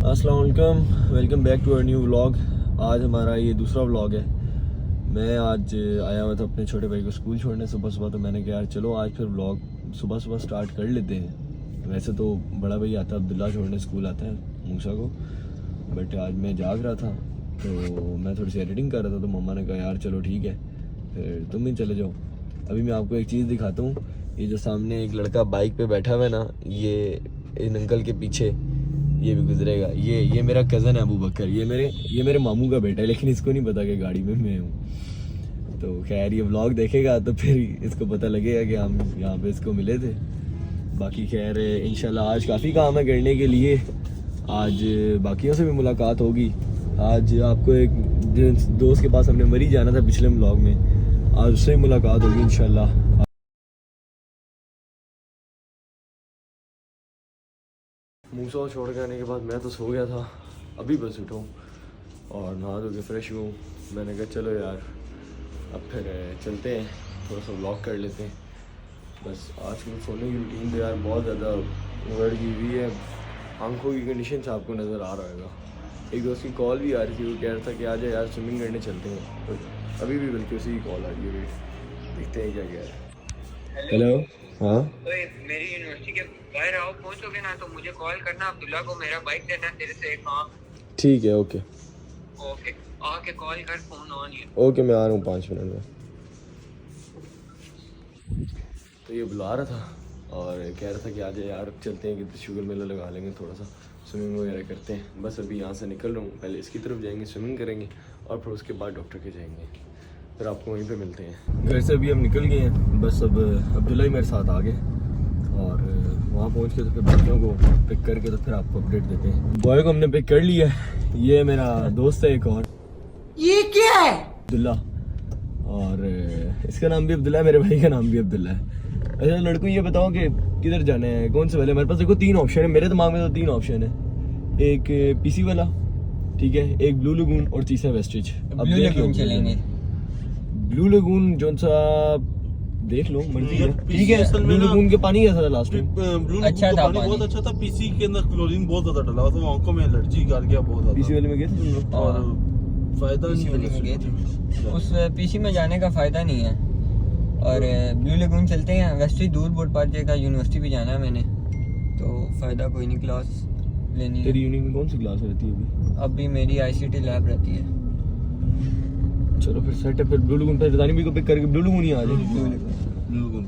अस्सलाम वालेकुम, welcome back to our new vlog. आज हमारा ये दूसरा व्लॉग है। मैं आज आया हुआ था अपने छोटे भाई को स्कूल छोड़ने सुबह सुबह, तो मैंने कहा यार चलो आज फिर व्लॉग सुबह सुबह स्टार्ट कर लेते हैं। वैसे तो बड़ा भाई आता है अब्दुल्ला छोड़ने स्कूल आता है मूसा को, बट आज मैं जाग रहा था तो मैं थोड़ी सी एडिटिंग कर रहा था, तो मम्मा ने कहा यार चलो ठीक है फिर तुम ही चले जाओ। अभी मैं आपको एक चीज़ दिखाता हूँ। ये जो सामने एक लड़का बाइक पे बैठा हुआ है ना, ये इन अंकल के पीछे ये भी गुजरेगा। ये मेरा कज़न है अबू बकर, ये मेरे मामू का बेटा है, लेकिन इसको नहीं पता कि गाड़ी में मैं हूँ। तो खैर ये व्लॉग देखेगा तो फिर इसको पता लगेगा कि हम यहाँ पे इसको मिले थे। बाकी खैर इंशाल्लाह आज काफ़ी काम है करने के लिए। आज बाकियों से भी मुलाकात होगी। आज आपको एक दोस्त के पास हमने मरी जाना था पिछले व्लॉग में, आज उससे ही मुलाकात होगी इंशाल्लाह। मूसा छोड़ के आने के बाद मैं तो सो गया था, अभी बस उठा हूँ और नहा धो के फ्रेश हुआ हूँ। मैंने कहा चलो यार अब फिर चलते हैं, थोड़ा सा व्लॉग कर लेते हैं। बस आज की सोने की रूटीन तो यार बहुत ज़्यादा उगड़ की हुई है। आंखों की कंडीशन से आपको नज़र आ रहा होगा। एक दोस्त की कॉल भी आ रही थी, वो कह रहा था कि आ जाए यार स्विमिंग करने चलते हैं, तो अभी भी बल्कि उसी की कॉल आ रही है। देखते हैं क्या कह रहा है। हेलो हाँ, तो मेरी यूनिवर्सिटी के बाहर आओ, पहुंचोगे ना तो मुझे कॉल करना, अब्दुल्ला को मेरा बाइक देना, तेरे से एक काम। ठीक है ओके ओके आके कॉल कर, फोन ऑन है। ओके मैं आ रहा हूँ 5 मिनट में। तो ये बुला रहा था और कह रहा था कि आ जाए यार चलते हैं कि शुगर मेला लगा लेंगे, थोड़ा सा स्विमिंग वगैरह करते हैं। बस अभी यहाँ से निकल रहा हूँ, पहले इसकी तरफ जाएंगे, स्विमिंग करेंगे और फिर उसके बाद डॉक्टर के जाएंगे, फिर आपको वहीं पे मिलते हैं। घर से अभी हम निकल गए हैं, बस अब अब्दुल्ला ही मेरे साथ आ गए और वहाँ पहुँच के तो फिर बाकियों को पिक करके तो फिर आपको अपडेट देते हैं। बॉय को हमने पिक कर लिया है, ये मेरा दोस्त है एक और, ये क्या है अब्दुल्ला, और इसका नाम भी अब्दुल्ला है, मेरे भाई का नाम भी अब्दुल्ला है। अच्छा लड़कों ये बताओ कि किधर जाना है, कौन से वाले? मेरे पास देखो 3 ऑप्शन है, मेरे दिमाग में तो 3 ऑप्शन है। एक पीसी वाला, ठीक है, एक ब्लू लगून और तीसरा वेस्टेज। अब ब्लू लगून चलेंगे। ब्लू लगून जो सा देख लो मर्जी है, ठीक है। ब्लू लगून के पानी कैसा था लास्ट में? ब्लू अच्छा था, पानी बहुत अच्छा था। पीसी के अंदर क्लोरीन बहुत ज्यादा डला हुआ था, आंखों में एलर्जी कर गया बहुत ज्यादा। पीसी वाले में गए थे तुम लोग? और फायदा नहीं है, उस पीसी में जाने का फायदा नहीं है। और ब्लू लगून चलते हैं, वेस्टरी दूर बहुत पड़ जाएगा, यूनिवर्सिटी भी जाना है मैंने, तो फायदा कोई नहीं। क्लास लेनी है। तेरी यूनिट में कौन सी क्लास रहती है अभी मेरी आईसीटी लैब रहती है। चलो फिर सेट है, फिर ब्लू लगून पे दानी भी को पिक करके ब्लू लगून ही आ जाए।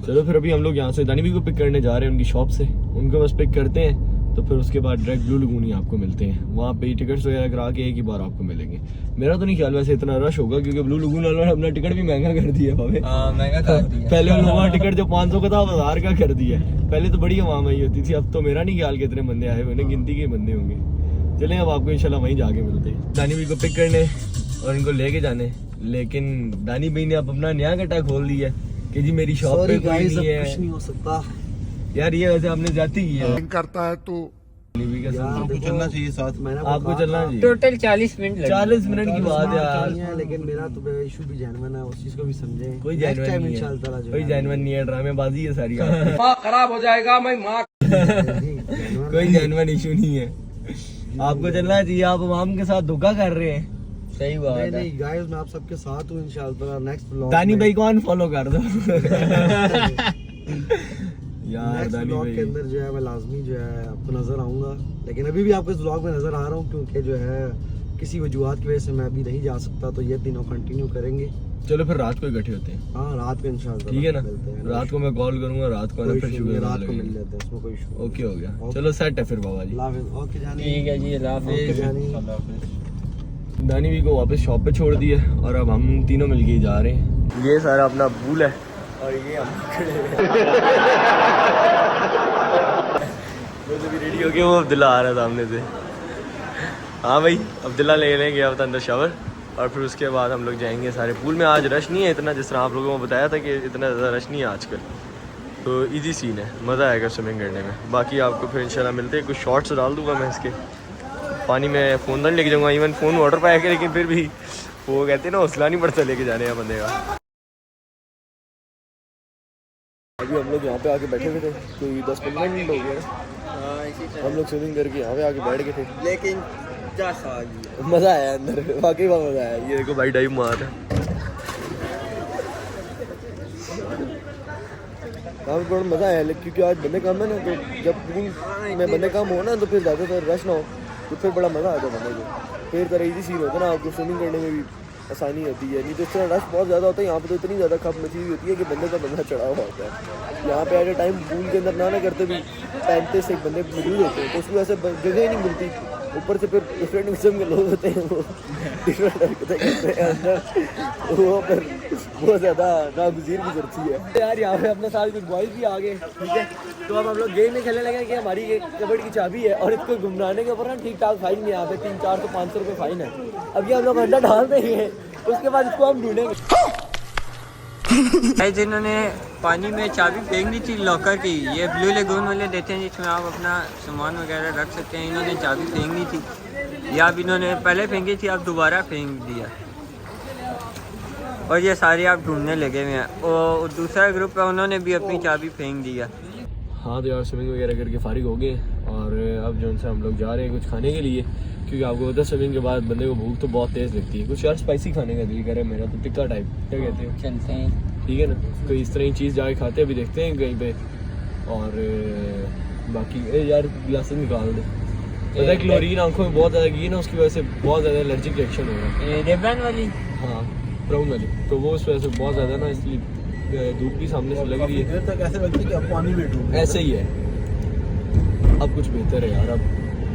चलो फिर अभी हम लोग यहाँ से दानी भी को पिक करने जा रहे हैं उनकी शॉप से, उनको बस पिक करते हैं तो फिर उसके बाद डायरेक्ट ब्लू लगून ही आपको मिलते हैं। वहाँ पे टिकट्स वगैरह करा के एक ही बार आपको मिलेंगे। मेरा तो नहीं ख्याल वैसे इतना रश होगा, क्योंकि ब्लू लगून वालों ने अपना टिकट भी महंगा कर दिया भावे। महंगा कर दिया। पहले उन लोगों का टिकट जो 500 का था 1000 का कर दिया है। पहले तो बड़ी आवाम आई होती थी, अब तो मेरा नहीं ख्याल कितने बंदे आए हुए, गिनती के बंदे होंगे। चलें अब आपको इंशाल्लाह वहीं जाके मिलते हैं। दानी भाई को पिक करने और इनको लेके जाने, लेकिन दानी भाई ने अब अपना नया कट्टा खोल दिया कि जी मेरी शॉप पे कोई नहीं है। कुछ नहीं हो सकता यार ये वैसे हमने जाती की है करता है तो आपको चलना चाहिए साथ में। आपको चलना चाहिए। टोटल 40 मिनट 40 मिनट की बात है यार, लेकिन मेरा तो इशू भी जेन्युइन है, उस चीज को भी समझे। कोई जेन्युइन नहीं है, कोई जेन्युइन नहीं है, ड्रामेबाजी है सारी। माँ खराब हो जाएगा, मैं माँ कोई जेन्युइन इशू नहीं है, आपको चलना चाहिए। आप आवाम के साथ धोखा कर रहे हैं। सही बात है। नहीं गाइस, मैं आप सबके साथ हूँ इंशाल्लाह। नेक्स्ट व्लॉग दानी भाई को अनफॉलो कर दो यार। दानी व्लॉग भाई के अंदर जो है मैं लाजमी जो है आपको नजर आऊंगा, लेकिन अभी भी आपको इस व्लॉग में नजर आ रहा हूँ क्योंकि जो है किसी वजूहत की वजह से मैं अभी नहीं जा सकता, तो ये तीनों कंटिन्यू करेंगे। चलो फिर रात को इकट्ठे होते हैं। हाँ रात को इंशाल्लाह ठीक है ना, मिलते हैं। रात को मैं कॉल करूंगा, रात को आना, फिर शुगर रात को मिल लेते हैं, उसमें कोई इशू। ओके हो गया, चलो सेट है फिर बाबा जी। ओके जानी, ठीक है जी, अल्लाह ओके हाफिज़। जानी। दानी भी को वापस शॉप पे छोड़ दिया और अब हम तीनों मिलके ही जा रहे हैं। ये सारा अपना बूल है और ये हम खड़े बस अभी रेडी हो गए, वो अब्दुल्ला आ रहा था सामने से। हाँ भाई अब्दुल्ला ले गया था अंदर शावर, और फिर उसके बाद हम लोग जाएंगे सारे पूल में। आज रश नहीं है इतना, जिस तरह आप लोगों को बताया था कि इतना ज़्यादा रश नहीं है आजकल, तो इजी सीन है, मज़ा आएगा स्विमिंग करने में। बाकी आपको फिर इंशाल्लाह मिलते हैं। कुछ शॉर्ट्स डाल दूँगा मैं इसके पानी में, फ़ोन नहीं लेके जाऊँगा, इवन फ़ोन वाटर पाएगा, लेकिन फिर भी वो कहते हैं ना हौसला नहीं बढ़ता लेके जाने का बंदे का। अभी हम लोग यहाँ पे आके बैठे हुए थे, कोई 10-15 मिनट हो गए हाँ इसी हम तरह, लोग स्विमिंग करके यहाँ पे आके बैठ गए थे, लेकिन जस आ गई। मज़ा आया अंदर, वाकई बहुत मज़ा आया। ये देखो भाई डाइव मार है, काफ़ी बड़ा मज़ा आया। लेकिन क्योंकि आज बंदे कम है ना, तो जब पूल में बंदे कम हो ना तो फिर ज़्यादातर रश ना हो तो फिर बड़ा मज़ा आता है बंदे को। फिर तरह इजी सीन होता है ना, आपको स्विमिंग करने में भी आसानी होती है। नहीं तो इस तरह रश बहुत ज़्यादा होता है यहाँ पे, तो इतनी ज़्यादा खप मची हुई होती है कि बंदे का बंदा चढ़ा हुआ होता है। यहाँ पे एट ए टाइम पूल के अंदर ना करते भी 35 बंदे मौजूद होते हैं, तो उसमें ऐसे जगह ही नहीं मिलती। ऊपर से फिर डिफरेंट किस्म के लोग होते हैं, वो डिफरेंट हरकतें करते हैं अंदर, वो फिर बहुत ज़्यादा नागुज़ीर गुजरती है यार। यहाँ पे अपने साथ कुछ बॉयज़ भी आ गए, ठीक है। तो अब हम लोग गेम में खेलने लगे कि हमारी ये कबड्डी की चाबी है और इसको घुमाने के ऊपर ना ठीक ठाक फाइन नहीं, यहाँ पे 300-400-500 रुपये फ़ाइन है। अब ये हम लोग अंदर डाल रहे हैं, उसके बाद इसको हम ढूंढेंगे। जिन्होंने पानी में चाबी फेंक दी थी लॉकर की, ये ब्लू लेगून वाले देते हैं जिसमें आप अपना सामान वगैरह रख सकते हैं। इन्होंने चाबी फेंक दी थी, या अब इन्होंने पहले फेंकी थी, अब दोबारा फेंक दिया और ये सारे आप ढूंढने लगे हुए हैं। और दूसरा ग्रुप है, उन्होंने भी अपनी चाबी फेंक दिया। हाँ तो यार स्विमिंग वगैरह करके फारिग हो गए और अब जो उनसे हम लोग जा रहे हैं कुछ खाने के लिए, क्योंकि आपको पता है स्विमिंग के बाद बंदे को भूख तो बहुत तेज़ लगती है। कुछ यार स्पाइसी खाने का दिल करे मेरा, तो टिक्का टाइप क्या कहते हैं, चलते हैं, ठीक है ना। तो इस तरह की चीज़ जाके खाते हैं, अभी देखते हैं कहीं पे। और बाकी यार गिलास निकाल दे, पता है क्लोरीन आंखों में बहुत ज़्यादा की ना, उसकी वजह से बहुत ज़्यादा एलर्जिक रिएक्शन हो रहा है। रेबन वाली, हाँ ब्राउन वाली, तो वो उस वजह से बहुत ज़्यादा ना, इसलिए धूप भी सामने से लग रही है। देर तक ऐसे लगता है कि अब पानी में डूब ऐसे ही है, अब कुछ बेहतर है यार,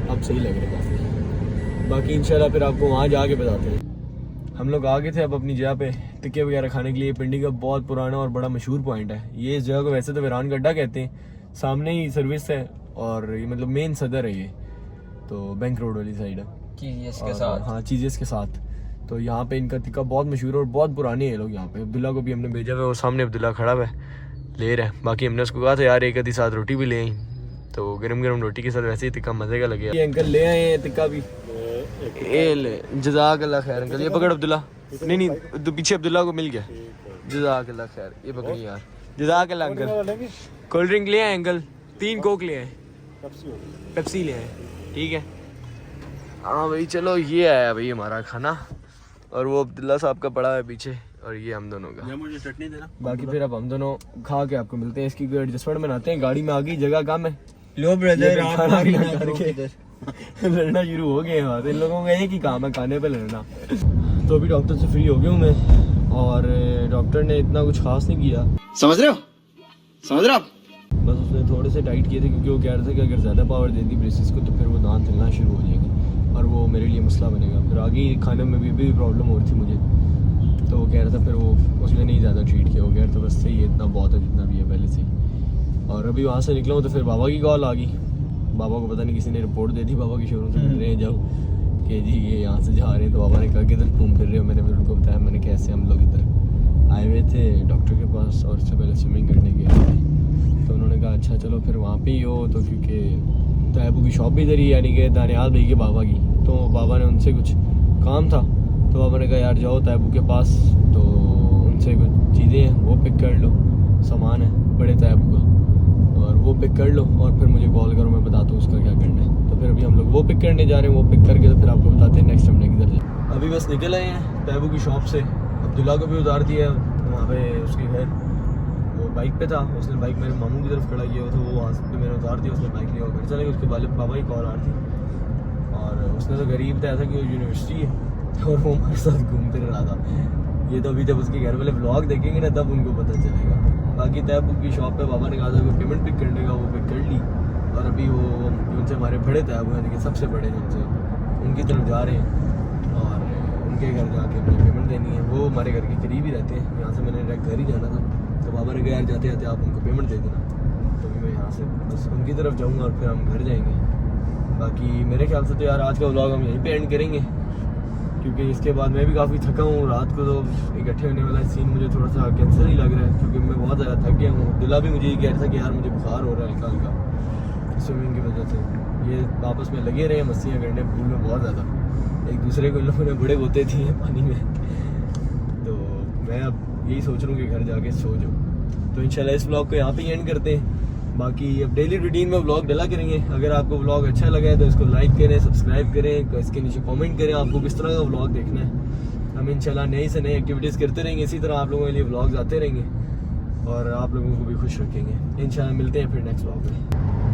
अब सही लग रहा है काफ़ी। बाकी इंशाल्लाह फिर आपको वहाँ जाके बताते हैं। हम लोग आ गए थे अब अपनी जगह पे टिक्के वगैरह खाने के लिए। पिंडी का बहुत पुराना और बड़ा मशहूर पॉइंट है ये। इस जगह को वैसे तो वीरान गड्ढा कहते हैं, सामने ही सर्विस है और ये मतलब मेन सदर है ये, तो बैंक रोड वाली साइड है चीज़ के और साथ। हाँ चीज़ेस के साथ। तो यहाँ पे इनका टिक्का बहुत मशहूर है और बहुत पुराने हैं लोग यहाँ पे। अब्दुल्ला को भी हमने भेजा हुआ है और सामने अब्दुल्ला खड़ा हुआ है ले रहा है। बाकी हमने उसको कहा था यार एक आधी साथ रोटी भी ले आई, तो गरम गरम रोटी के साथ वैसे ही टिक्का मज़े का लगे। ये अंकल ले आए हैं टिक्का भी, ये ले जज़ाकल्लाह खैर अंकल। ये पकड़ अब्दुल्ला, नहीं तो पीछे अब्दुल्ला को मिल गया, जज़ाकल्लाह खैर। ये पकड़ी यार, जज़ाकल्लाह अंकल। कोल्ड ड्रिंक ले आए अंकल, 3 कोक ले आए, पेप्सी ले आए, ठीक है। हाँ भाई चलो, ये आया भाई हमारा खाना और वो अब्दुल्ला साहब का पड़ा है पीछे और ये हम दोनों का। मुझे चटनी देना। बाकी फिर अब हम दोनों खा के आपको मिलते हैं। इसकी कोई एडजस्टमेंट बनाते हैं, गाड़ी में आ गई, जगह कम है। लो ब्रदर, आप खाना हमारी पीना ना करो करके इधर। लड़ना शुरू हो गए हैं। इन लोगों का एक ही काम है, खाने पे लड़ना। तो अभी डॉक्टर से फ्री हो गया हूँ मैं और डॉक्टर ने इतना कुछ खास नहीं किया, समझ रहे हो, समझ रहे हो आप। बस उसने थोड़े से टाइट किए थे क्योंकि वो कह रहे थे कि अगर ज़्यादा पावर दे दी ब्रेसिस को तो फिर वो दांत हिलना शुरू हो जाएगी और वो मेरे लिए मसला बनेगा। फिर आगे खाने में भी प्रॉब्लम हो रही थी मुझे, तो वो कह रहा था फिर वो उसने नहीं ज़्यादा ट्रीट किया। वो कह रहा था बस सही है, इतना बहुत है जितना भी है पहले से ही। और अभी वहाँ से निकला हूँ तो फिर बाबा की कॉल आ गई। बाबा को पता नहीं किसी ने रिपोर्ट दे दी, बाबा की शोरूम से मिल रहे हैं जाओ कि जी ये यहाँ से जा रहे हैं। तो बाबा ने कहा कि इधर घूम फिर रहे हो। मैंने फिर उनको बताया, मैंने कैसे हम लोग इधर आए हुए थे डॉक्टर के पास और इससे पहले स्विमिंग करने गए थे। तो उन्होंने कहा अच्छा चलो फिर वहाँ पे ही हो, तो क्योंकि तैबू की शॉप भी इधर ही, यानी कि दानियाल भाई के बाबा की। तो बाबा ने उनसे कुछ काम था, तो बाबा ने कहा यार जाओ तैबू के पास, तो उनसे कुछ चीज़ें हैं वो पिक कर लो, सामान है बड़े तैबू का, और वो पिक कर लो और फिर मुझे कॉल करो, मैं बताता हूँ उसका क्या करना है। तो फिर अभी हम लोग वो पिक करने जा रहे हैं, वो पिक करके तो फिर आपको बताते हैं नेक्स्ट हमने किधर जाए। अभी बस निकल आए हैं तैबू की शॉप से। अब्दुल्ला को भी उतार दिया वहाँ पे उसके घर, वो बाइक पे था, उसने बाइक मेरे मामू की तरफ खड़ा किया हुआ था, वो वहाँ पे मैंने उतार दिया, उसने बाइक लिया घर चले गए। उसके बाद बाबा की कॉल आ रही थी और उसने तो गरीब था ऐसा कि वो यूनिवर्सिटी है और वो हमारे साथ घूम फिर रहा था। ये तो अभी जब उसके घर वाले ब्लॉग देखेंगे ना तब उनको पता चलेगा। बाकी तैबू की शॉप पे बाबा ने कहा था कोई पेमेंट पिक करने का, वो पिक कर ली और अभी वो उनसे हमारे बड़े तैबू हैं, लेकिन सबसे बड़े जिनसे उनकी तरफ जा रहे हैं और उनके घर जाके अपनी पेमेंट देनी है। वो हमारे घर के करीब ही रहते हैं, यहाँ से मैंने डायरेक्ट घर ही जाना था। तो बाबा ने कहा यार जाते जाते आप उनको पेमेंट दे देना, तो मैं यहाँ से बस उनकी तरफ जाऊँगा और फिर हम घर जाएंगे। बाकी मेरे ख्याल से तो यार आज का व्लॉग हम यहीं पे एंड करेंगे, क्योंकि इसके बाद मैं भी काफ़ी थका हूँ। रात को तो इकट्ठे होने वाला सीन मुझे थोड़ा सा कैंसर ही लग रहा है, क्योंकि मैं बहुत ज़्यादा थक गया हूँ। दिला भी मुझे ये कह रहा था कि यार मुझे बुखार हो रहा है हल्का हल्का स्विमिंग की वजह से। ये आपस में लगे रहे मस्तियाँ करने पूल में बहुत ज़्यादा, एक दूसरे को इन लोगों ने बड़े होते थी पानी में। तो मैं अब यही सोच रहा हूँ कि घर जाके सो जाऊँ। तो इंशाल्लाह इस व्लॉग को यहाँ पे एंड करते हैं। बाकी अब डेली रूटीन में व्लॉग डला करेंगे। अगर आपको व्लॉग अच्छा लगा है तो इसको लाइक करें, सब्सक्राइब करें, इसके नीचे कमेंट करें आपको किस तरह का व्लॉग देखना है। हम इंशाल्लाह नई से नई एक्टिविटीज़ करते रहेंगे, इसी तरह आप लोगों के लिए व्लॉग्स आते रहेंगे और आप लोगों को भी खुश रखेंगे। इंशाल्लाह मिलते हैं फिर नेक्स्ट व्लॉग में।